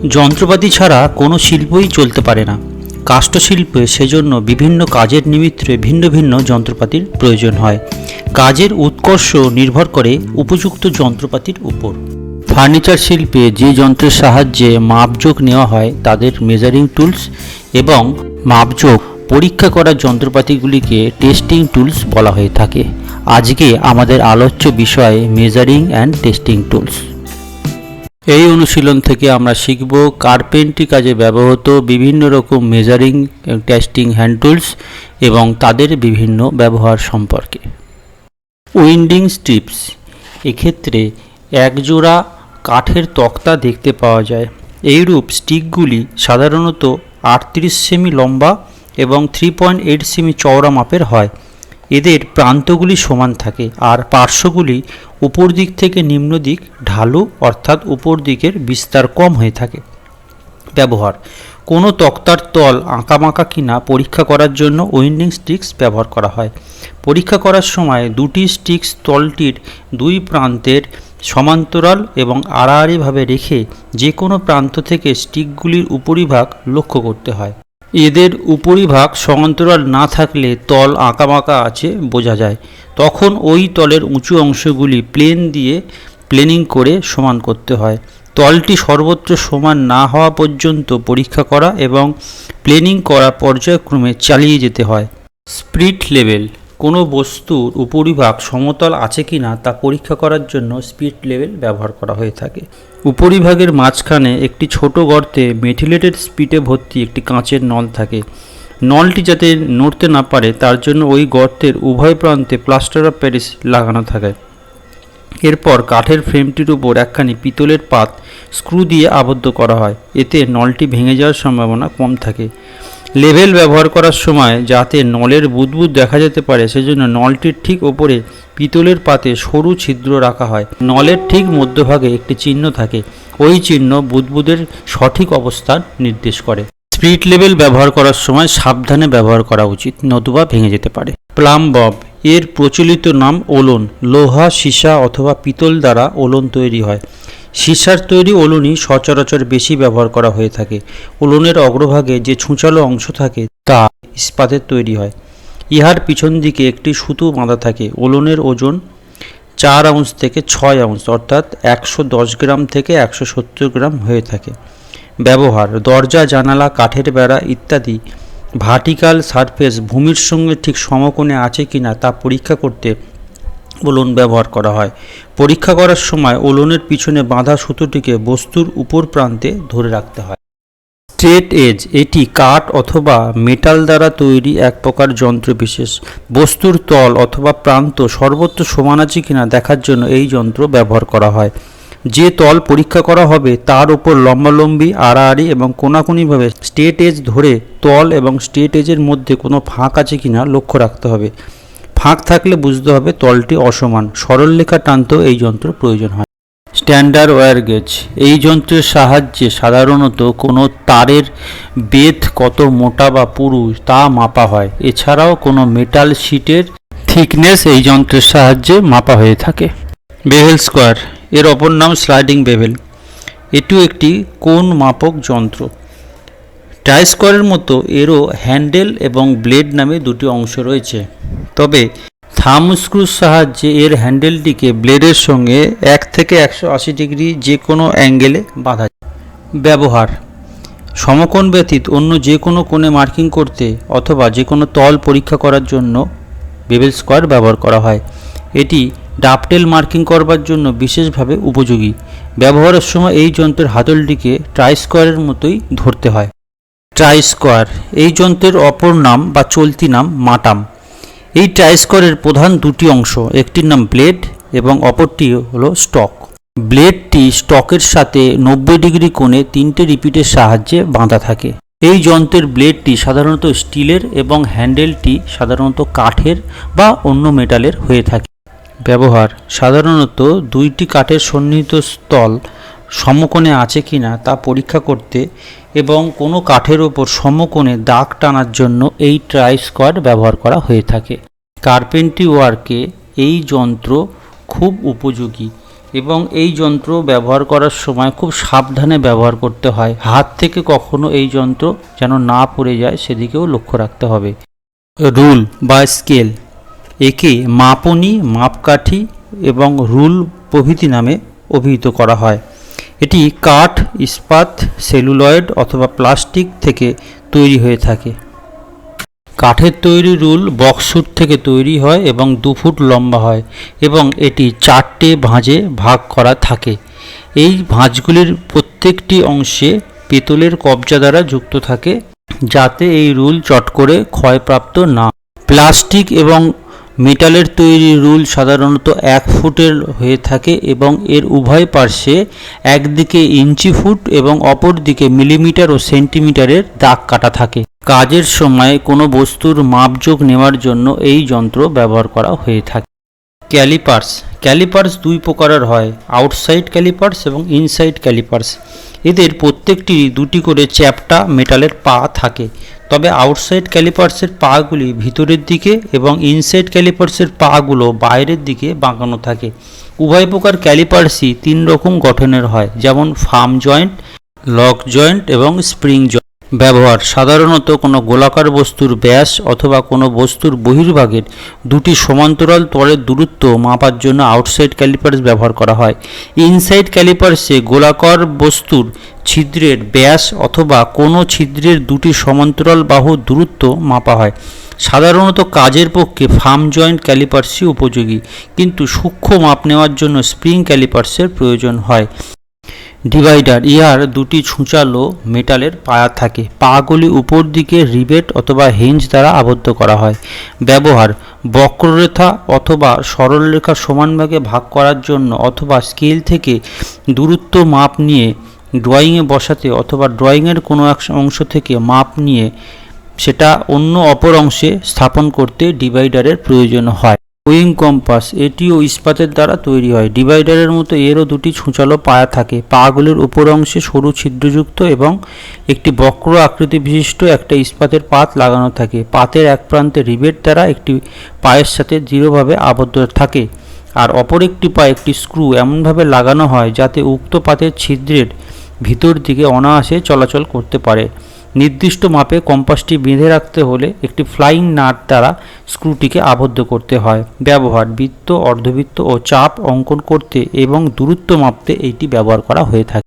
যন্ত্রপাতি ছাড়া কোনো শিল্পই চলতে পারে না। কাষ্ঠশিল্পে সেজন্য বিভিন্ন কাজের নিমিত্তে ভিন্ন ভিন্ন যন্ত্রপাতির প্রয়োজন হয়। কাজের উৎকর্ষ নির্ভর করে উপযুক্ত যন্ত্রপাতির উপর। ফার্নিচার শিল্পে যে যন্ত্রের সাহায্যে মাপজোক নেওয়া হয় তাদের মেজারিং টুলস এবং মাপজোক পরীক্ষা করা যন্ত্রপাতিগুলিকে টেস্টিং টুলস বলা হয়ে থাকে। আজকে আমাদের আলোচ্য বিষয় মেজারিং অ্যান্ড টেস্টিং টুলস। এই অনুশীলন থেকে আমরা শিখব কার্পেন্ট্রি কাজে ব্যবহৃত বিভিন্ন রকম মেজারিং টেস্টিং হ্যান্ড টুলস এবং তাদের বিভিন্ন ব্যবহার সম্পর্কে। উইন্ডিং স্ট্রিপস, এক্ষেত্রে একজোড়া কাঠের তক্তা দেখতে পাওয়া যায়। এইরূপ স্টিকগুলি সাধারণত 38 সেমি লম্বা এবং 3.8 সেমি চওড়া মাপের হয়। এদের প্রান্তগুলি সমান থাকে আর পার্শ্বগুলি উপর দিক থেকে নিম্ন দিক ঢালু, অর্থাৎ উপর দিকের বিস্তার কম হয়ে থাকে। ব্যবহার: কোনো তক্তার তল আঁকাবাঁকা কিনা পরীক্ষা করার জন্য উইন্ডিং স্টিক্স ব্যবহার করা হয়। পরীক্ষা করার সময় দুটি স্টিক্স তলটির দুই প্রান্তের সমান্তরাল এবং আড়াআড়িভাবে রেখে যে কোনো প্রান্ত থেকে স্টিকগুলির উপরিভাগ লক্ষ্য করতে হয়। এদের উপরিভাগ সমান্তরাল না থাকলে তল আঁকাবাঁকা আছে বোঝা যায়। তখন ওই তলের উঁচু অংশগুলি প্লেন দিয়ে প্লেনিং করে সমান করতে হয়। তলটি সর্বত্র সমান না হওয়া পর্যন্ত পরীক্ষা করা এবং প্লেনিং করা পর্যায়ক্রমে চালিয়ে যেতে হয়। স্পিরিট লেভেল: কোনো বস্তুর উপরিভাগ সমতল আছে কিনা তা পরীক্ষা করার জন্য স্পিরিট লেভেল ব্যবহার করা হয়ে থাকে। উপরিভাগের মাঝখানে একটি ছোট গর্তে মেথিলেটেড স্পিরিটে ভর্তি একটি কাঁচের নল থাকে। নলটি যাতে নড়তে না পারে তার জন্য ওই গর্তের উভয় প্রান্তে প্লাস্টার অফ প্যারিস লাগানো থাকে। এরপর কাঠের ফ্রেমটির উপর একখানি পিতলের পাত স্ক্রু দিয়ে আবদ্ধ করা হয়, এতে নলটি ভেঙে যাওয়ার সম্ভাবনা কম থাকে। লেভেল ব্যবহার করার সময় যাতে নলের বুদবুদ দেখা যেতে পারে সেজন্য নলটির ঠিক ওপরে পিতলের পাতে সরু ছিদ্র রাখা হয়। নলের ঠিক মধ্যভাগে একটি চিহ্ন থাকে, ওই চিহ্ন বুদবুদের সঠিক অবস্থান নির্দেশ করে। স্পিরিট লেভেল ব্যবহার করার সময় সাবধানে ব্যবহার করা উচিত, নতুবা ভেঙে যেতে পারে। প্লাম বব, এর প্রচলিত নাম ওলন। লোহা, সীসা অথবা পিতল দ্বারা ওলন তৈরি হয়। সীসার তৈরি ওলনই সচরাচর বেশি ব্যবহার করা হয়ে থাকে। ওলনের অগ্রভাগে যে ছুঁচালো অংশ থাকে তা ইস্পাতের তৈরি হয়। ইহার পিছন দিকে একটি সুতো বাঁধা থাকে। ওলনের ওজন 4 আউন্স থেকে 6 আউন্স, অর্থাৎ 110 গ্রাম থেকে 170 গ্রাম হয়ে থাকে। ব্যবহার: দরজা, জানালা, কাঠের বেড়া ইত্যাদি ভার্টিক্যাল সারফেস ভূমির সঙ্গে ঠিক সমকোণে আছে কিনা তা পরীক্ষা করতে ওলন ব্যবহার করা হয়। পরীক্ষা করার সময় ওলনের পিছনে বাঁধা সুতোটিকে বস্তুর উপর প্রান্তে ধরে রাখতে হয়। স্ট্রেট এজ, এটি কাঠ অথবা মেটাল দ্বারা তৈরি এক প্রকার যন্ত্র বিশেষ। বস্তুর তল অথবা প্রান্ত সর্বত্র সমান আছে কিনা দেখার জন্য এই যন্ত্র ব্যবহার করা হয়। যে তল পরীক্ষা করা হবে তার উপর লম্বালম্বি, আড়াআড়ি এবং কোনাকুনিভাবে স্ট্রেট এজ ধরে তল এবং স্ট্রেট এজের মধ্যে কোনো ফাঁক আছে কিনা লক্ষ্য রাখতে হবে। ফাঁক থাকলে বুঝতে হবে তলটি অসমান। সরলরেখা টানতেও এই যন্ত্র প্রয়োজন হয়। স্ট্যান্ডার্ড ওয়্যার গেজ, এই যন্ত্রের সাহায্যে সাধারণত কোনো তারের বেধ কত মোটা বা পুরু তা মাপা হয়। এছাড়াও কোনো মেটাল শিটের থিকনেস এই যন্ত্রের সাহায্যে মাপা হয়ে থাকে। বেভেল স্কোয়ার, এর অপর নাম স্লাইডিং বেভেল, এটিও একটি কোণ মাপক যন্ত্র। ট্রাই স্কোয়ারের মতো এরও হ্যান্ডেল এবং ব্লেড নামে দুটি অংশ রয়েছে, তবে থাম্ব স্ক্রুর সাহায্যে এর হ্যান্ডেলটিকে ব্লেডের সঙ্গে 1 থেকে 180 ডিগ্রি যে কোনো অ্যাঙ্গেলে বাঁধা যায়। ব্যবহার: সমকোণ ব্যতীত অন্য যে কোনো কোণে মার্কিং করতে অথবা যে কোনো তল পরীক্ষা করার জন্য বেভেল স্কোয়ার ব্যবহার করা হয়। এটি ডাপটেল মার্কিং করবার জন্য বিশেষভাবে উপযোগী। ব্যবহারের সময় এই যন্ত্রের হাতলটিকে ট্রাই স্কোয়ারের মতোই ধরতে হয়। ট্রাই স্কোয়ার, এই যন্ত্রের অপর নাম বা চলতি নাম মাটাম। এই ট্রাই স্কোয়ারের প্রধান দুটি অংশ, একটির নাম ব্লেড এবং অপরটি হলো স্টক। ব্লেডটি স্টকের সাথে 90 ডিগ্রি কোণে 3টে রিপিটের সাহায্যে বাঁধা থাকে। এই যন্ত্রের ব্লেডটি সাধারণত স্টিলের এবং হ্যান্ডেলটি সাধারণত কাঠের বা অন্য মেটালের হয়ে থাকে। ব্যবহার: সাধারণত দুইটি কাঠের সন্নিহিত স্থল সমকোণে আছে কিনা তা পরীক্ষা করতে এবং কোনো কাঠের ওপর সমকোণে দাগ টানার জন্য এই ট্রাই স্কোয়ার ব্যবহার করা হয়ে থাকে। কার্পেন্ট্রি ওয়ার্কে এই যন্ত্র খুব উপযোগী। এবং এই যন্ত্র ব্যবহার করার সময় খুব সাবধানে ব্যবহার করতে হয়। হাত থেকে কখনো এই যন্ত্র যেন না পড়ে যায় সেদিকেও লক্ষ্য রাখতে হবে। রুল বা স্কেল, একে মাপনী, মাপকাঠি এবং রুল প্রভৃতি নামে অভিহিত করা হয়। এটি কাঠ, ইস্পাত, সেলুলয়েড অথবা প্লাস্টিক থেকে তৈরি হয়ে থাকে। কাঠের তৈরি রুল বক্সুট থেকে তৈরি হয় এবং 2 ফুট লম্বা হয় এবং এটি 4টে ভাঁজে ভাগ করা থাকে। এই ভাঁজগুলির প্রত্যেকটি অংশে পেতলের কবজা দ্বারা যুক্ত থাকে যাতে এই রুল চট করে ক্ষয়প্রাপ্ত না। প্লাস্টিক এবং মেটালের তৈরি রুল সাধারণত 1 ফুটের হয়ে থাকে এবং এর উভয় পার্শ্বে একদিকে ইঞ্চি ফুট এবং অপর দিকে মিলিমিটার ও সেন্টিমিটারের দাগ কাটা থাকে। কাজের সময় কোনো বস্তুর মাপজোক নেওয়ার জন্য এই যন্ত্র ব্যবহার করা হয়ে থাকে। ক্যালিপার্স, ক্যালিপার্স 2 প্রকারের হয়, আউটসাইড ক্যালিপার্স এবং ইনসাইড ক্যালিপার্স। এদের প্রত্যেকটি 2টি করে চ্যাপ্টা মেটালের পা থাকে, তবে আউটসাইড ক্যালিপার্সের পাগুলি ভিতরের দিকে এবং ইনসাইড ক্যালিপার্সের পাগুলো বাইরের দিকে বাঁকানো থাকে। উভয় প্রকার ক্যালিপার্সই 3 রকম গঠনের হয়, যেমন ফার্ম জয়েন্ট, লক জয়েন্ট এবং স্প্রিং জয়েন্ট। ব্যবহার: সাধারণত কোনো গোলাকার বস্তুর ব্যাস অথবা কোনো বস্তুর বহির্ভাগের 2টি সমান্তরাল তলের দূরত্ব মাপার জন্য আউটসাইড ক্যালিপার্স ব্যবহার করা হয়। ইনসাইড ক্যালিপার্সে গোলাকার বস্তুর ছিদ্রের ব্যাস অথবা কোনো ছিদ্রের 2টি সমান্তরাল বাহুর দূরত্ব মাপা হয়। সাধারণত কাজের পক্ষে ফার্ম জয়েন্ট ক্যালিপার্সই উপযোগী, কিন্তু সূক্ষ্ম মাপ নেওয়ার জন্য স্প্রিং ক্যালিপার্সের প্রয়োজন হয়। ডিভাইডার, ইহার 2টি ছুঁচালো মেটালের পায়া থাকে। পাগুলি উপর দিকে রিবেট অথবা হিঞ্জ দ্বারা আবদ্ধ করা হয়। ব্যবহার: বক্ররেখা অথবা সরলরেখা সমান ভাগে ভাগ করার জন্য অথবা স্কেল থেকে দূরত্ব মাপ নিয়ে ড্রয়িংয়ে বসাতে অথবা ড্রয়িংয়ের কোনো এক অংশ থেকে মাপ নিয়ে সেটা অন্য অপর অংশে স্থাপন করতে ডিভাইডারের প্রয়োজন হয়। উইং কম্পাস, এটিও ইস্পাতের দ্বারা তৈরি হয়। ডিভাইডারের মতো এরও 2টি ছুঁচালো পায়া থাকে। পাগুলির উপর অংশে সরু ছিদ্রযুক্ত এবং একটি বক্র আকৃতি বিশিষ্ট একটা ইস্পাতের পাত লাগানো থাকে। পাতের এক প্রান্তে রিবেট দ্বারা একটি পায়ের সাথে দৃঢ়ভাবে আবদ্ধ থাকে, আর অপর একটি পায়ে একটি স্ক্রু এমনভাবে লাগানো হয় যাতে উক্ত পাতের ছিদ্রের ভিতর দিকে অনায়াসে চলাচল করতে পারে। নির্দিষ্ট মাপে কম্পাসটি বেঁধে রাখতে হলে একটি ফ্লাইং নাট দ্বারা স্ক্রুটিকে আবদ্ধ করতে হয়। ব্যবহার: বৃত্ত, অর্ধবৃত্ত ও চাপ অঙ্কন করতে এবং দূরত্ব মাপতে এটি ব্যবহার করা হয়ে থাকে।